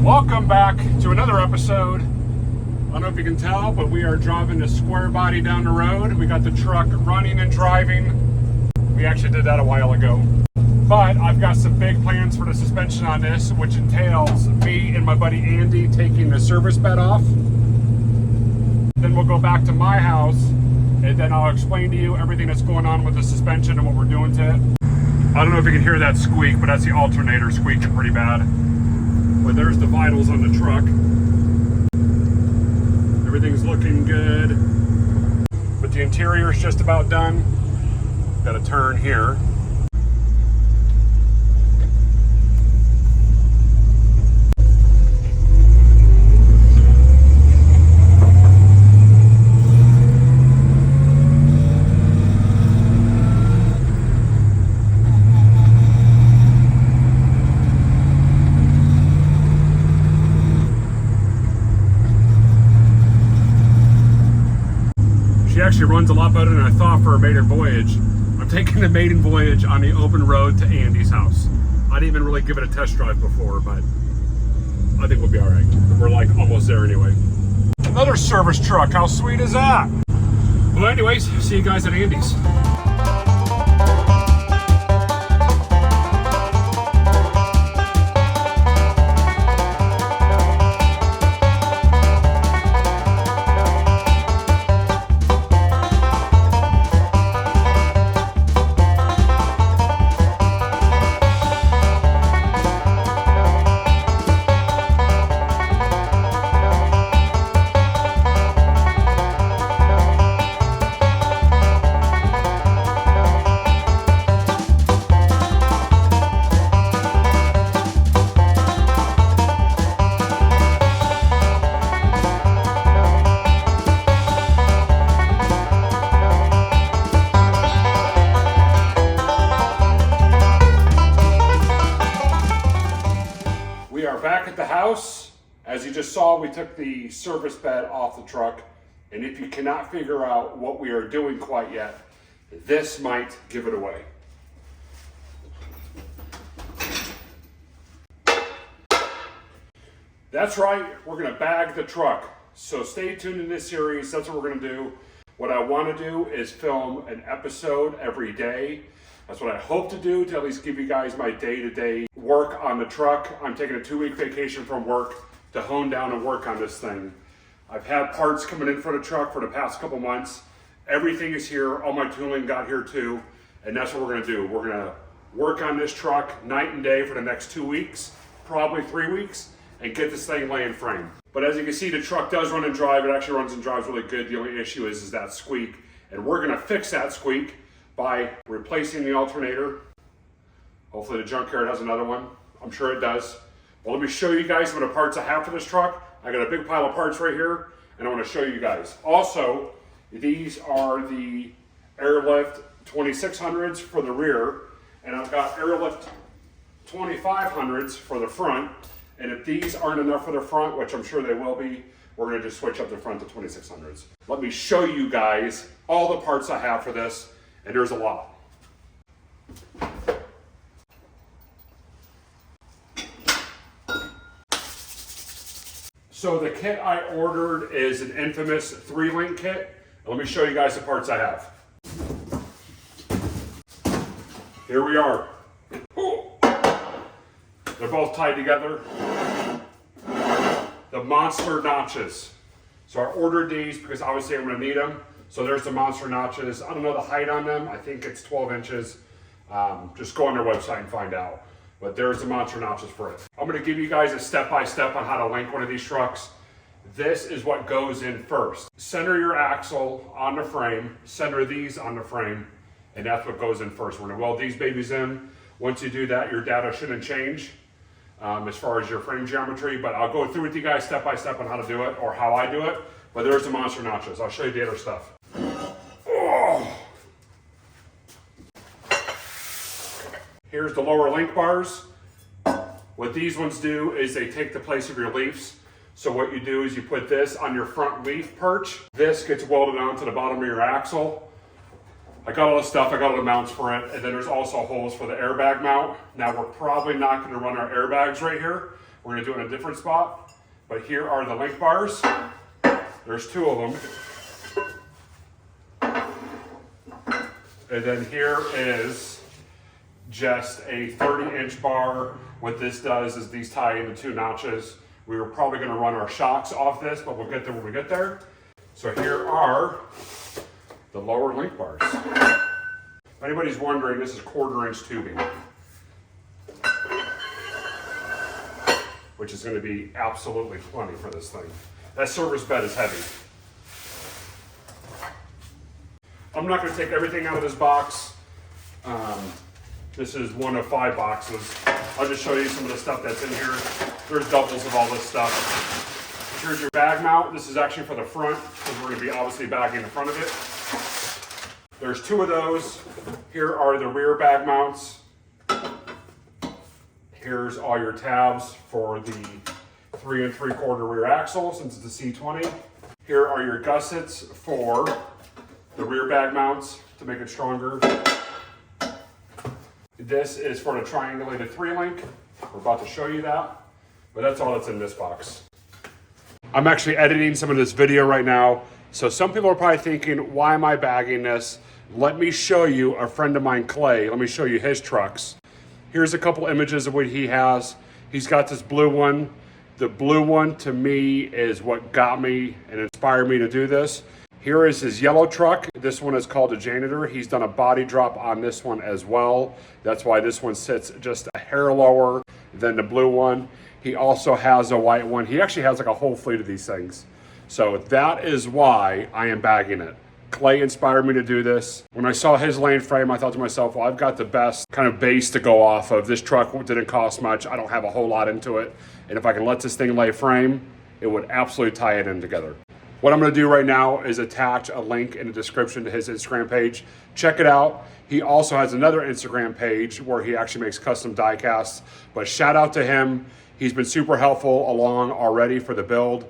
Welcome back to another episode. I don't know if you can tell, but we are driving a square body down the road. We got the truck running and driving. We actually did that a while ago. But I've got some big plans for the suspension on this, which entails me and my buddy Andy taking the service bed off. Then we'll go back to my house, and then I'll explain to you everything that's going on with the suspension and what we're doing to it. I don't know if you can hear that squeak, but that's the alternator squeaking pretty bad. But there's the vitals on the truck. Everything's looking good. But the interior is just about done. Got a turn here. Actually runs a lot better than I thought for a maiden voyage. I'm taking the maiden voyage on the open road to Andy's house. I didn't even really give it a test drive before, but I think we'll be all right. We're like almost there anyway. Another service truck, how sweet is that? Well, anyways, see you guys at Andy's. Back at the house. As you just saw, we took the service bed off the truck, and if you cannot figure out what we are doing quite yet, this might give it away. That's right, we're going to bag the truck. So stay tuned in this series. That's what we're going to do. What I want to do is film an episode every day. That's what I hope to do, to at least give you guys my day-to-day work on the truck. I'm taking a 2-week vacation from work to hone down and work on this thing. I've had parts coming in for the truck for the past couple months. Everything is here. All my tooling got here too. And that's what we're going to do. We're going to work on this truck night and day for the next 2 weeks, probably 3 weeks, and get this thing laying frame. But as you can see, the truck does run and drive. It actually runs and drives really good. The only issue is that squeak. And we're going to fix that squeak by replacing the alternator. Hopefully the junkyard has another one. I'm sure it does. Well, let me show you guys some of the parts I have for this truck. I got a big pile of parts right here, and I want to show you guys. Also, these are the Airlift 2600s for the rear, and I've got Airlift 2500s for the front. And if these aren't enough for the front, which I'm sure they will be, we're going to just switch up the front to 2600s. Let me show you guys all the parts I have for this. And there's a lot. So the kit I ordered is an infamous 3-link kit. Let me show you guys the parts I have. Here we are. They're both tied together. The monster notches. So I ordered these because obviously I'm going to need them. So there's the monster notches. I don't know the height on them. I think it's 12 inches. Just go on their website and find out. But there's the monster notches for it. I'm going to give you guys a step-by-step on how to link one of these trucks. This is what goes in first. Center your axle on the frame. Center these on the frame. And that's what goes in first. We're going to weld these babies in. Once you do that, your data shouldn't change as far as your frame geometry. But I'll go through with you guys step-by-step on how to do it, or how I do it. But there's the monster notches. I'll show you the other stuff. Oh. Here's the lower link bars. What these ones do is they take the place of your leafs. So what you do is you put this on your front leaf perch. This gets welded onto the bottom of your axle. I got all the stuff, I got all the mounts for it, and then there's also holes for the airbag mount. Now we're probably not going to run our airbags right here, we're gonna do it in a different spot. But here are the link bars. There's 2 of them. And then here is just a 30-inch bar. What this does is these tie into 2 notches. We were probably gonna run our shocks off this, but we'll get there when we get there. So here are the lower link bars. If anybody's wondering, this is 1/4-inch tubing, which is gonna be absolutely plenty for this thing. That service bed is heavy. I'm not gonna take everything out of this box. This is 1 of 5 boxes. I'll just show you some of the stuff that's in here. There's doubles of all this stuff. Here's your bag mount. This is actually for the front, because we're gonna be obviously bagging the front of it. There's 2 of those. Here are the rear bag mounts. Here's all your tabs for the 3 3/4 rear axle, since it's a C20. Here are your gussets for the rear bag mounts to make it stronger. This is for the triangulated 3-link. We're about to show you that, but that's all that's in this box. I'm actually editing some of this video right now, so some people are probably thinking, why am I bagging this? Let me show you a friend of mine, Clay. Let me show you his trucks. Here's a couple images of what he has. He's got this blue one. The blue one, to me, is what got me and inspired me to do this. Here is his yellow truck. This one is called a janitor. He's done a body drop on this one as well. That's why this one sits just a hair lower than the blue one. He also has a white one. He actually has like a whole fleet of these things. So that is why I am bagging it. Clay inspired me to do this. When I saw his lane frame, I thought to myself, well, I've got the best kind of base to go off of. This truck didn't cost much. I don't have a whole lot into it. And if I can let this thing lay frame, it would absolutely tie it in together. What I'm gonna do right now is attach a link in the description to his Instagram page. Check it out. He also has another Instagram page where he actually makes custom die casts. But shout out to him. He's been super helpful along already for the build.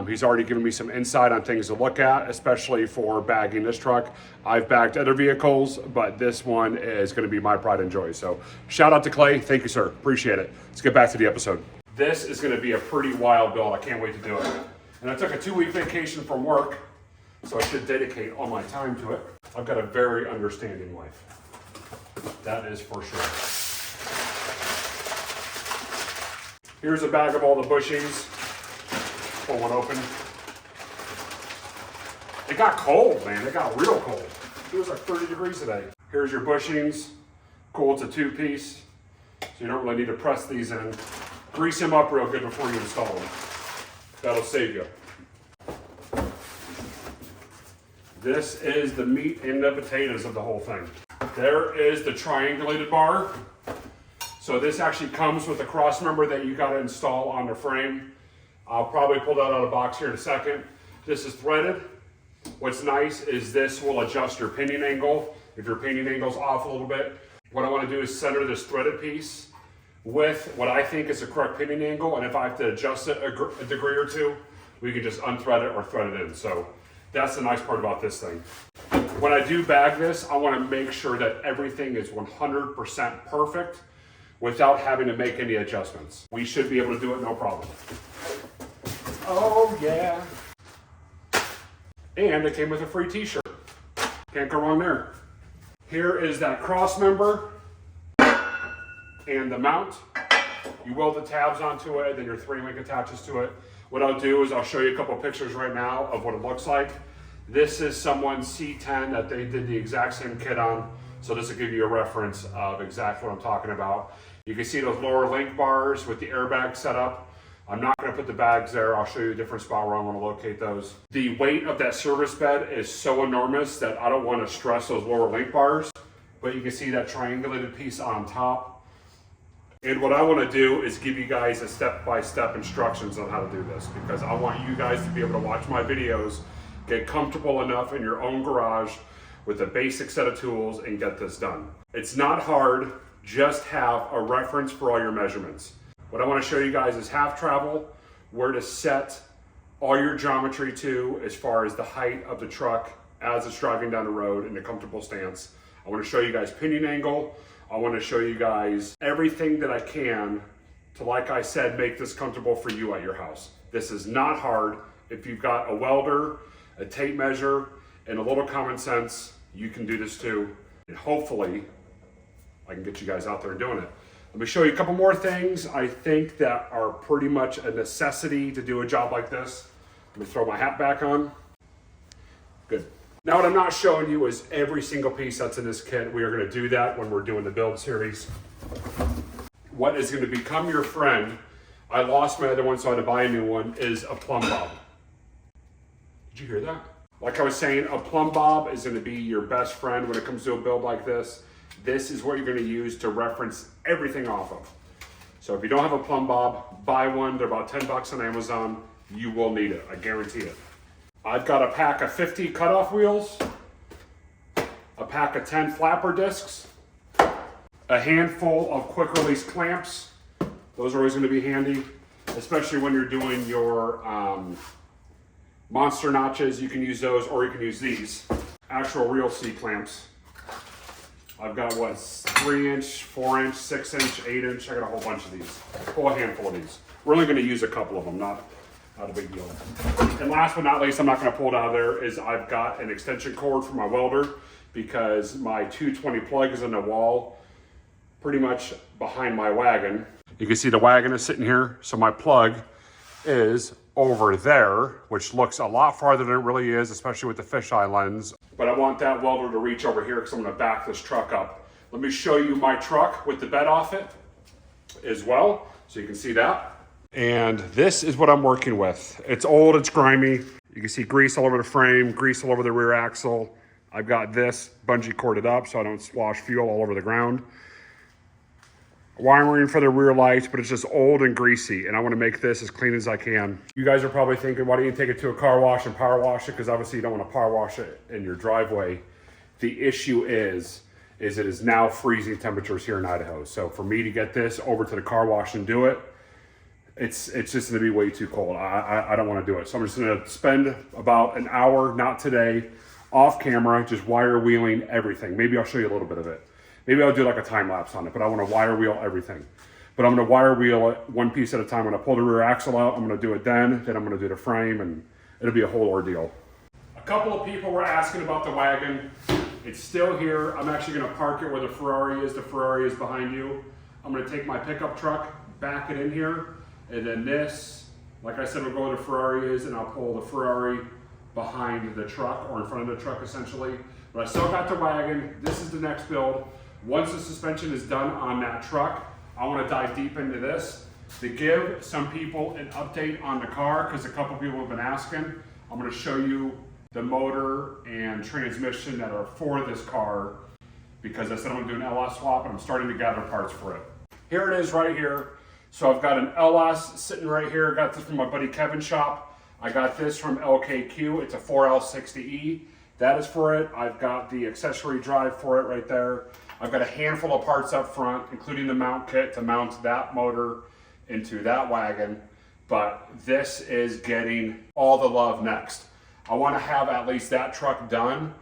He's already given me some insight on things to look at, especially for bagging this truck. I've bagged other vehicles, but this one is gonna be my pride and joy. So shout out to Clay. Thank you, sir. Appreciate it. Let's get back to the episode. This is gonna be a pretty wild build. I can't wait to do it. And I took a 2-week vacation from work, so I should dedicate all my time to it. I've got a very understanding wife. That is for sure. Here's a bag of all the bushings. Pull one open. It got cold, man. It got real cold. It was like 30 degrees today. Here's your bushings. Cool, it's a 2-piece, so you don't really need to press these in. Grease them up real good before you install them. That'll save you. This is the meat and the potatoes of the whole thing. There is the triangulated bar. So this actually comes with a cross member that you gotta install on the frame. I'll probably pull that out of the box here in a second. This is threaded. What's nice is this will adjust your pinion angle. If your pinion angle's off a little bit, what I wanna do is center this threaded piece with what I think is the correct pinion angle, and if I have to adjust it a degree or two, we can just unthread it or thread it in. So that's the nice part about this thing. When I do bag this, I want to make sure that everything is 100% perfect without having to make any adjustments. We should be able to do it no problem. Oh yeah. And it came with a free t-shirt. Can't go wrong there. Here is that cross member and the mount. You weld the tabs onto it, then your 3-link attaches to it. What I'll do is I'll show you a couple pictures right now of what it looks like. This is someone's C10 that they did the exact same kit on. So this will give you a reference of exactly what I'm talking about. You can see those lower link bars with the airbag set up. I'm not gonna put the bags there. I'll show you a different spot where I'm gonna locate those. The weight of that service bed is so enormous that I don't wanna stress those lower link bars, but you can see that triangulated piece on top. And what I want to do is give you guys a step-by-step instructions on how to do this, because I want you guys to be able to watch my videos, get comfortable enough in your own garage with a basic set of tools and get this done. It's not hard, just have a reference for all your measurements. What I want to show you guys is half travel, where to set all your geometry to as far as the height of the truck as it's driving down the road in a comfortable stance. I want to show you guys pinion angle. I want to show you guys everything that I can to, like I said, make this comfortable for you at your house. This is not hard. If you've got a welder, a tape measure, and a little common sense, you can do this too. And hopefully, I can get you guys out there doing it. Let me show you a couple more things I think that are pretty much a necessity to do a job like this. Let me throw my hat back on. Good. Now what I'm not showing you is every single piece that's in this kit. We are going to do that when we're doing the build series. What is going to become your friend, I lost my other one so I had to buy a new one, is a plumb bob. Did you hear that? Like I was saying, a plumb bob is going to be your best friend when it comes to a build like this. This is what you're going to use to reference everything off of. So if you don't have a plumb bob, buy one. They're about 10 bucks on Amazon. You will need it, I guarantee it. I've got a pack of 50 cutoff wheels, a pack of 10 flapper discs, a handful of quick release clamps. Those are always going to be handy, especially when you're doing your monster notches. You can use those, or you can use these actual real C clamps. I've got what, 3-inch, 4-inch, 6-inch, 8-inch. I got a whole bunch of these, a whole handful of these. We're only going to use a couple of them, not a big deal. And last but not least, I'm not going to pull it out of there, is I've got an extension cord for my welder because my 220 plug is in the wall pretty much behind my wagon. You can see the wagon is sitting here, so my plug is over there, which looks a lot farther than it really is, especially with the fisheye lens. But I want that welder to reach over here because I'm going to back this truck up. Let me show you my truck with the bed off it as well, so you can see that. And this is what I'm working with. It's old, it's grimy. You can see grease all over the frame, grease all over the rear axle. I've got this bungee corded up so I don't swash fuel all over the ground. Wiring for the rear lights, but it's just old and greasy, and I want to make this as clean as I can. You guys are probably thinking, why don't you take it to a car wash and power wash it? Because obviously you don't want to power wash it in your driveway. The issue is it is now freezing temperatures here in Idaho. So for me to get this over to the car wash and do it, it's just going to be way too cold. I don't want to do it. So I'm just going to spend about an hour, not today, off camera, just wire wheeling everything. Maybe I'll show you a little bit of it. Maybe I'll do like a time lapse on it, but I want to wire wheel everything. But I'm going to wire wheel it one piece at a time. When I pull the rear axle out, I'm going to do it then I'm going to do the frame, and it'll be a whole ordeal. A couple of people were asking about the wagon. It's still here. I'm actually going to park it where the Ferrari is. The Ferrari is behind you. I'm going to take my pickup truck, back it in here, and then this, like I said, we'll go where the Ferrari is, and I'll pull the Ferrari behind the truck, or in front of the truck essentially. But I still got the wagon. This is the next build. Once the suspension is done on that truck, I want to dive deep into this to give some people an update on the car, because a couple people have been asking. I'm going to show you the motor and transmission that are for this car, because I said I'm going to do an LS swap, and I'm starting to gather parts for it. Here it is right here. So I've got an LS sitting right here. I got this from my buddy Kevin's shop. I got this from LKQ. It's a 4L60E. That is for it. I've got the accessory drive for it right there. I've got a handful of parts up front, including the mount kit to mount that motor into that wagon. But this is getting all the love next. I want to have at least that truck done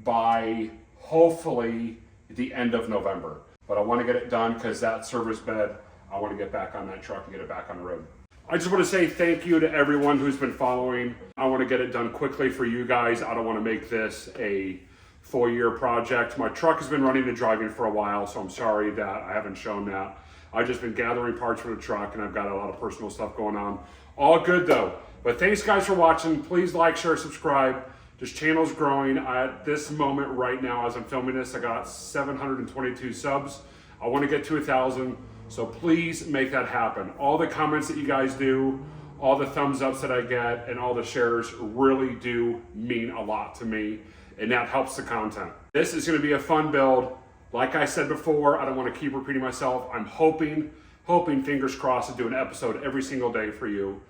by hopefully the end of November. But I want to get it done because that service bed, I want to get back on that truck and get it back on the road. I just want to say thank you to everyone who's been following. I want to get it done quickly for you guys. I don't want to make this a full-year project. My truck has been running and driving for a while, so I'm sorry that I haven't shown that. I've just been gathering parts for the truck, and I've got a lot of personal stuff going on. All good though. But thanks guys for watching. Please like, share, subscribe. This channel's growing. At this moment right now, as I'm filming this, I got 722 subs. I want to get to 1,000. So please make that happen. All the comments that you guys do, all the thumbs ups that I get, and all the shares really do mean a lot to me, and that helps the content. This is going to be a fun build. Like I said before, I don't want to keep repeating myself. I'm hoping, fingers crossed, to do an episode every single day for you,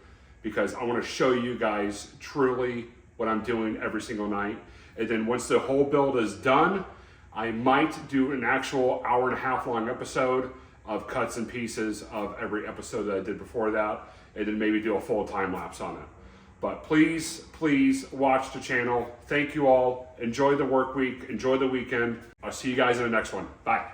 because I want to show you guys truly what I'm doing every single night. And then once the whole build is done, I might do an actual hour-and-a-half long episode of cuts and pieces of every episode that I did before that, and then maybe do a full time lapse on it. But please watch the channel. Thank you all. Enjoy the work week. Enjoy the weekend. I'll see you guys in the next one. Bye.